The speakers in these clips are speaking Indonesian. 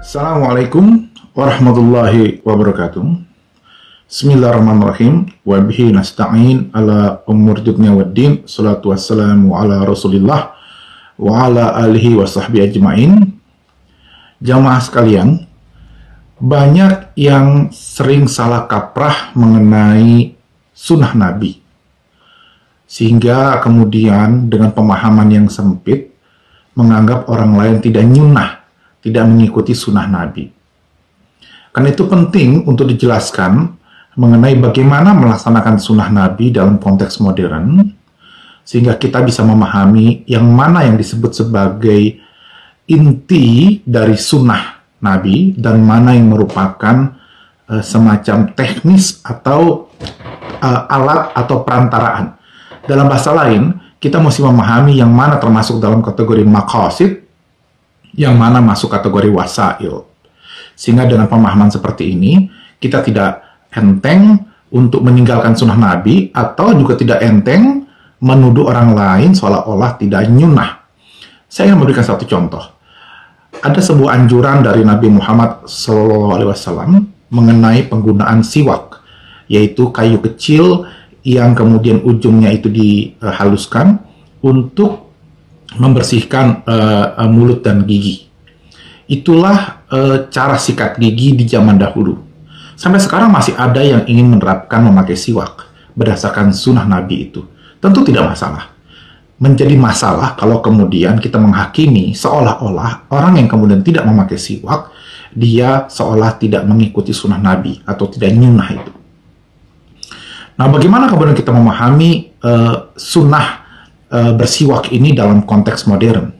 Assalamualaikum warahmatullahi wabarakatuh. Bismillahirrahmanirrahim. Wa bihi nasta'in ala umur dunya waddin. Salatu wassalamu ala Rasulillah wa ala alihi wa sahbihi ajma'in. Jamaah sekalian, banyak yang sering salah kaprah mengenai sunnah Nabi. Sehingga kemudian dengan pemahaman yang sempit, menganggap orang lain tidak nyunnah, tidak mengikuti sunnah Nabi. Karena itu penting untuk dijelaskan mengenai bagaimana melaksanakan sunnah Nabi dalam konteks modern, sehingga kita bisa memahami yang mana yang disebut sebagai inti dari sunnah Nabi, dan mana yang merupakan semacam teknis atau alat atau perantaraan. Dalam bahasa lain, kita mesti memahami yang mana termasuk dalam kategori maqasid, yang mana masuk kategori wasail. Sehingga dengan pemahaman seperti ini, kita tidak enteng untuk meninggalkan sunnah Nabi, atau juga tidak enteng menuduh orang lain seolah-olah tidak nyunnah. Saya ingin memberikan satu contoh. Ada sebuah anjuran dari Nabi Muhammad SAW mengenai penggunaan siwak, yaitu kayu kecil yang kemudian ujungnya itu dihaluskan untuk membersihkan mulut dan gigi. Itulah cara sikat gigi di zaman dahulu. Sampai sekarang masih ada yang ingin menerapkan memakai siwak berdasarkan sunnah Nabi itu. Tentu tidak masalah. Menjadi masalah kalau kemudian kita menghakimi seolah-olah orang yang kemudian tidak memakai siwak, dia seolah tidak mengikuti sunnah Nabi atau tidak nyunnah itu. Nah, bagaimana kemudian kita memahami sunnah bersiwak ini dalam konteks modern?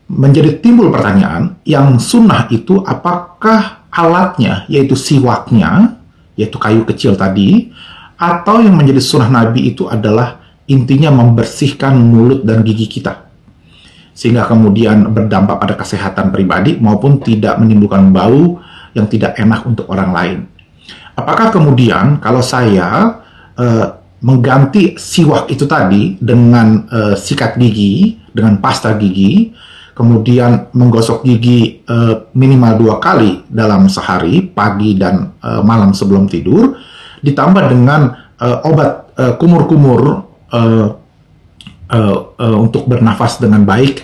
Menjadi timbul pertanyaan, yang sunnah itu apakah alatnya, yaitu siwaknya, yaitu kayu kecil tadi, atau yang menjadi sunnah Nabi itu adalah intinya membersihkan mulut dan gigi kita, sehingga kemudian berdampak pada kesehatan pribadi maupun tidak menimbulkan bau yang tidak enak untuk orang lain. Apakah kemudian kalau saya mengganti siwak itu tadi dengan sikat gigi, dengan pasta gigi, kemudian menggosok gigi minimal 2 kali dalam sehari, pagi dan malam sebelum tidur, ditambah dengan obat kumur-kumur untuk bernafas dengan baik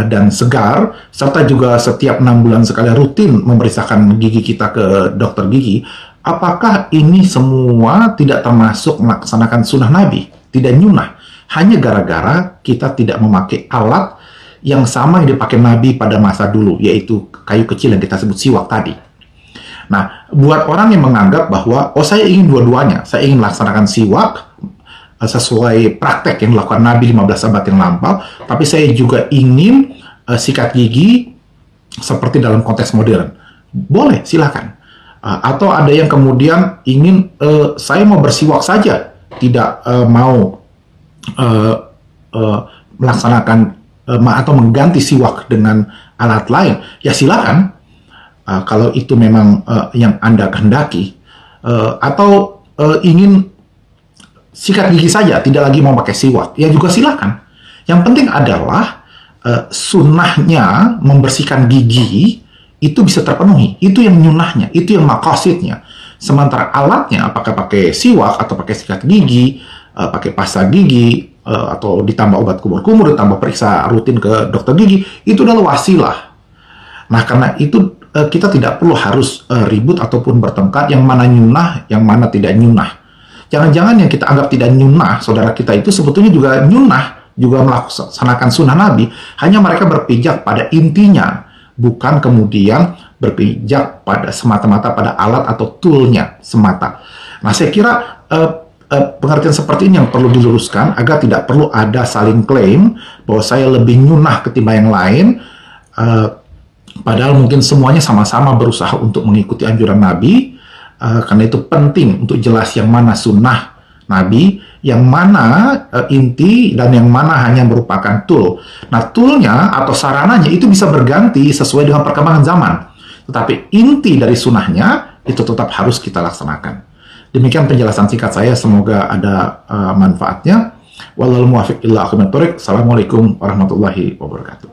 dan segar, serta juga setiap 6 bulan sekali rutin memeriksakan gigi kita ke dokter gigi, apakah ini semua tidak termasuk melaksanakan sunnah Nabi, tidak nyunnah, hanya gara-gara kita tidak memakai alat yang sama yang dipakai Nabi pada masa dulu, yaitu kayu kecil yang kita sebut siwak tadi. Nah, buat orang yang menganggap bahwa, oh saya ingin dua-duanya, saya ingin melaksanakan siwak sesuai praktek yang dilakukan Nabi 15 abad yang lampau, tapi saya juga ingin sikat gigi seperti dalam konteks modern. Boleh, silakan. Atau ada yang kemudian ingin, saya mau bersiwak saja, tidak mau melaksanakan atau mengganti siwak dengan alat lain. Ya silakan, kalau itu memang yang Anda kehendaki. Atau ingin sikat gigi saja, tidak lagi mau pakai siwak, ya juga silakan. Yang penting adalah sunnahnya membersihkan gigi itu bisa terpenuhi. Itu yang nyunnahnya, itu yang maqasidnya. Sementara alatnya, apakah pakai siwak atau pakai sikat gigi, pakai pasta gigi, atau ditambah obat kumur-kumur, ditambah periksa rutin ke dokter gigi, itu adalah wasilah. Nah, karena itu kita tidak perlu harus ribut ataupun bertengkar yang mana nyunnah, yang mana tidak nyunnah. Jangan-jangan yang kita anggap tidak nyunnah, saudara kita itu sebetulnya juga nyunnah, juga melaksanakan sunnah Nabi, hanya mereka berpijak pada intinya, bukan kemudian berpijak pada semata-mata pada alat atau toolnya semata. Nah, saya kira pengertian seperti ini yang perlu diluruskan agar tidak perlu ada saling klaim bahwa saya lebih nyunnah ketimbang yang lain, padahal mungkin semuanya sama-sama berusaha untuk mengikuti anjuran Nabi. Karena itu penting untuk jelas yang mana sunnah Nabi, yang mana inti, dan yang mana hanya merupakan tool. Nah, toolnya atau sarananya itu bisa berganti sesuai dengan perkembangan zaman. Tetapi inti dari sunnahnya itu tetap harus kita laksanakan. Demikian penjelasan singkat saya, semoga ada manfaatnya. Wallahul muwaffiq ila aqwamit thoriq. Assalamualaikum warahmatullahi wabarakatuh.